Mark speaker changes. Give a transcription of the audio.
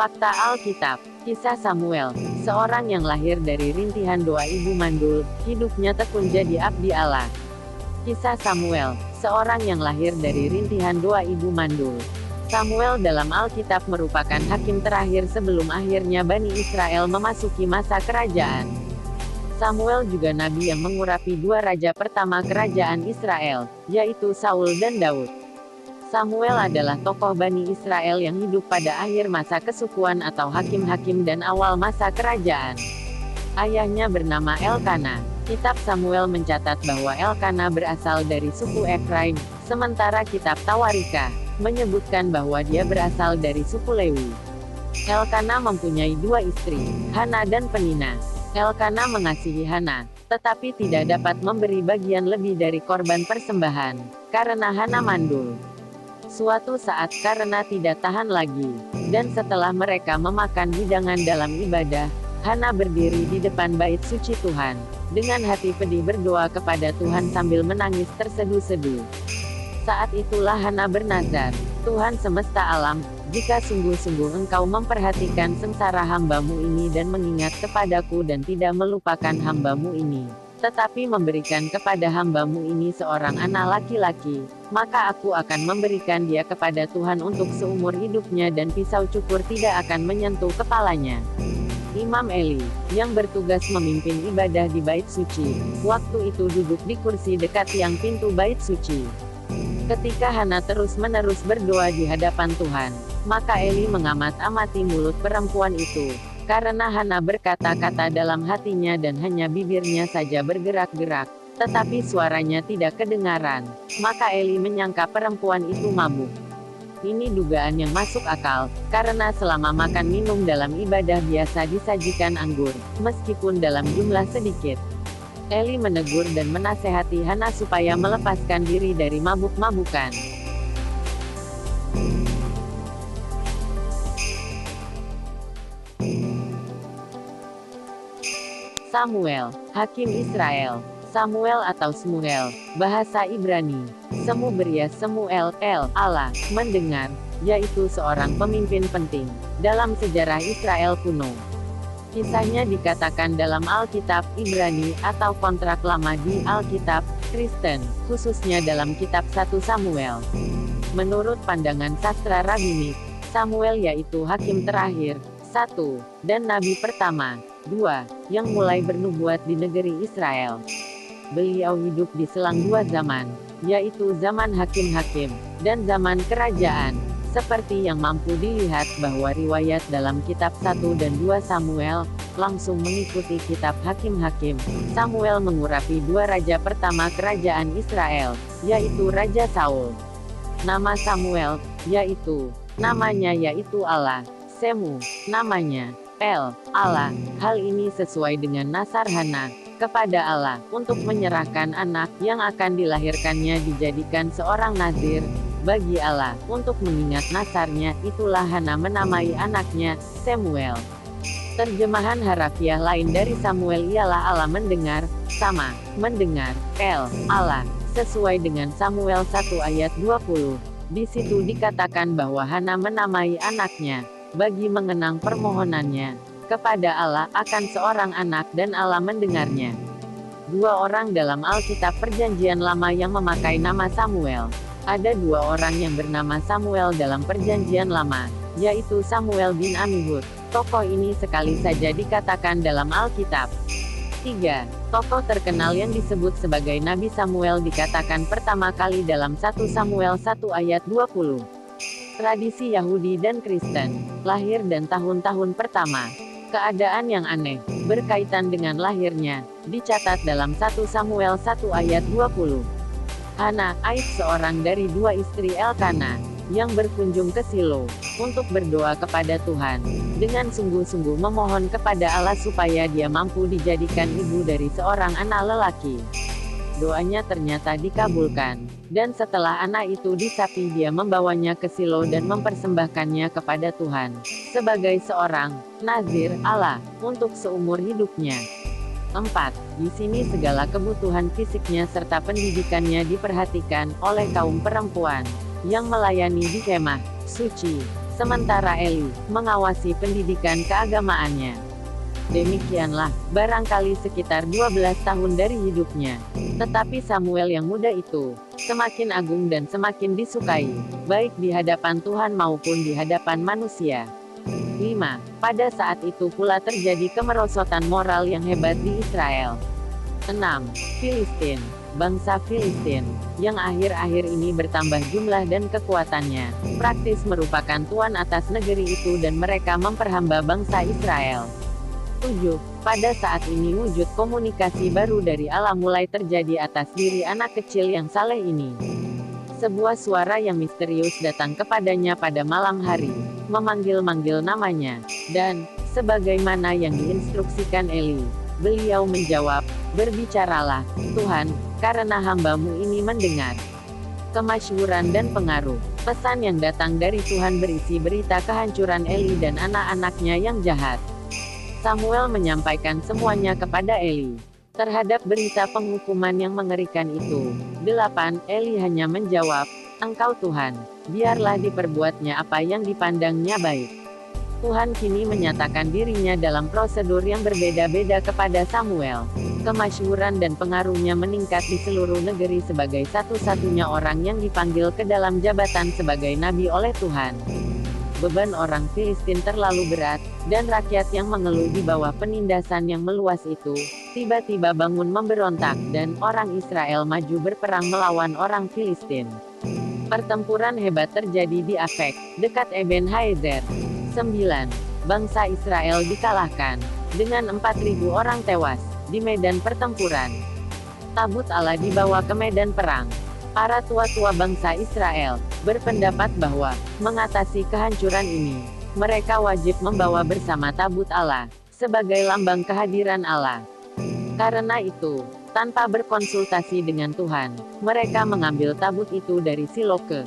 Speaker 1: Fakta Alkitab. Kisah Samuel, seorang yang lahir dari rintihan doa ibu mandul, hidupnya tekun jadi abdi Allah. Kisah Samuel, seorang yang lahir dari rintihan doa ibu mandul. Samuel dalam Alkitab merupakan hakim terakhir sebelum akhirnya Bani Israel memasuki masa kerajaan. Samuel juga nabi yang mengurapi dua raja pertama kerajaan Israel, yaitu Saul dan Daud. Samuel adalah tokoh Bani Israel yang hidup pada akhir masa kesukuan atau hakim-hakim dan awal masa kerajaan. Ayahnya bernama Elkana. Kitab Samuel mencatat bahwa Elkana berasal dari suku Efraim, sementara kitab Tawarikha menyebutkan bahwa dia berasal dari suku Lewi. Elkana mempunyai dua istri, Hana dan Penina. Elkana mengasihi Hana, tetapi tidak dapat memberi bagian lebih dari korban persembahan, karena Hana mandul. Suatu saat karena tidak tahan lagi, dan setelah mereka memakan hidangan dalam ibadah, Hana berdiri di depan bait suci Tuhan, dengan hati pedih berdoa kepada Tuhan sambil menangis terseduh-seduh. Saat itulah Hana bernazar, Tuhan semesta alam, jika sungguh-sungguh engkau memperhatikan sengsara hambamu ini dan mengingat kepadaku dan tidak melupakan hambamu ini, tetapi memberikan kepada hambamu ini seorang anak laki-laki, maka aku akan memberikan dia kepada Tuhan untuk seumur hidupnya dan pisau cukur tidak akan menyentuh kepalanya. Imam Eli, yang bertugas memimpin ibadah di bait suci, waktu itu duduk di kursi dekat tiang pintu bait suci. Ketika Hana terus-menerus berdoa di hadapan Tuhan, maka Eli mengamat-amati mulut perempuan itu, karena Hana berkata-kata dalam hatinya dan hanya bibirnya saja bergerak-gerak, tetapi suaranya tidak kedengaran. Maka Eli menyangka perempuan itu mabuk. Ini dugaan yang masuk akal, karena selama makan minum dalam ibadah biasa disajikan anggur, meskipun dalam jumlah sedikit. Eli menegur dan menasehati Hana supaya melepaskan diri dari mabuk-mabukan. Samuel, Hakim Israel. Samuel atau Smuel, bahasa Ibrani. Semu beria Semuel, Allah, mendengar, yaitu seorang pemimpin penting dalam sejarah Israel kuno. Kisahnya dikatakan dalam Alkitab Ibrani atau kontrak lama di Alkitab Kristen, khususnya dalam kitab 1 Samuel. Menurut pandangan sastra rabbinik, Samuel yaitu hakim terakhir, 1, dan nabi pertama, 2, yang mulai bernubuat di negeri Israel. Beliau hidup di selang dua zaman, yaitu zaman hakim-hakim, dan zaman kerajaan. Seperti yang mampu dilihat bahwa riwayat dalam kitab 1 dan 2 Samuel, langsung mengikuti kitab Hakim-Hakim. Samuel mengurapi dua raja pertama kerajaan Israel, yaitu Raja Saul. Nama Samuel, namanya yaitu Allah. Semu, namanya Allah. Hal ini sesuai dengan nasar Hana kepada Allah, untuk menyerahkan anak yang akan dilahirkannya dijadikan seorang nazir bagi Allah, untuk mengingat nasarnya. Itulah Hana menamai anaknya Samuel. Terjemahan harafiah lain dari Samuel ialah Allah mendengar, sama, mendengar, Allah, sesuai dengan Samuel 1 ayat 20. Di situ dikatakan bahwa Hana menamai anaknya, bagi mengenang permohonannya kepada Allah akan seorang anak dan Allah mendengarnya. Dua orang dalam Alkitab Perjanjian Lama yang memakai nama Samuel. Ada dua orang yang bernama Samuel dalam Perjanjian Lama, yaitu Samuel bin Amihud. Tokoh ini sekali saja dikatakan dalam Alkitab. 3. Tokoh terkenal yang disebut sebagai Nabi Samuel dikatakan pertama kali dalam 1 Samuel 1 ayat 20. Tradisi Yahudi dan Kristen, lahir dan tahun-tahun pertama. Keadaan yang aneh, berkaitan dengan lahirnya, dicatat dalam 1 Samuel 1 ayat 20. Hana, seorang dari dua istri Elkana, yang berkunjung ke Silo, untuk berdoa kepada Tuhan, dengan sungguh-sungguh memohon kepada Allah supaya dia mampu dijadikan ibu dari seorang anak lelaki. Doanya ternyata dikabulkan, dan setelah anak itu disapi dia membawanya ke Silo dan mempersembahkannya kepada Tuhan, sebagai seorang nazir Allah, untuk seumur hidupnya. 4. Di sini segala kebutuhan fisiknya serta pendidikannya diperhatikan oleh kaum perempuan yang melayani di kemah suci, sementara Eli mengawasi pendidikan keagamaannya. Demikianlah, barangkali sekitar 12 tahun dari hidupnya. Tetapi Samuel yang muda itu, semakin agung dan semakin disukai, baik di hadapan Tuhan maupun di hadapan manusia. 5. Pada saat itu pula terjadi kemerosotan moral yang hebat di Israel. 6. Filistin. Bangsa Filistin, yang akhir-akhir ini bertambah jumlah dan kekuatannya, praktis merupakan tuan atas negeri itu dan mereka memperhamba bangsa Israel. 7. Pada saat ini wujud komunikasi baru dari Allah mulai terjadi atas diri anak kecil yang saleh ini. Sebuah suara yang misterius datang kepadanya pada malam hari, memanggil-manggil namanya, dan, sebagaimana yang diinstruksikan Eli, beliau menjawab, "Berbicaralah, Tuhan, karena hambamu ini mendengar." Kemasyhuran dan pengaruh. Pesan yang datang dari Tuhan berisi berita kehancuran Eli dan anak-anaknya yang jahat. Samuel menyampaikan semuanya kepada Eli. Terhadap berita penghukuman yang mengerikan itu. 8. Eli hanya menjawab, "Engkau Tuhan, biarlah diperbuatnya apa yang dipandangnya baik." Tuhan kini menyatakan dirinya dalam prosedur yang berbeda-beda kepada Samuel. Kemasyhuran dan pengaruhnya meningkat di seluruh negeri sebagai satu-satunya orang yang dipanggil ke dalam jabatan sebagai nabi oleh Tuhan. Beban orang Filistin terlalu berat, dan rakyat yang mengeluh di bawah penindasan yang meluas itu, tiba-tiba bangun memberontak, dan orang Israel maju berperang melawan orang Filistin. Pertempuran hebat terjadi di Afek, dekat Eben Haezer. 9. Bangsa Israel dikalahkan, dengan 4.000 orang tewas, di medan pertempuran. Tabut Allah dibawa ke medan perang. Para tua-tua bangsa Israel berpendapat bahwa, mengatasi kehancuran ini, mereka wajib membawa bersama tabut Allah, sebagai lambang kehadiran Allah. Karena itu, tanpa berkonsultasi dengan Tuhan, mereka mengambil tabut itu dari Silo ke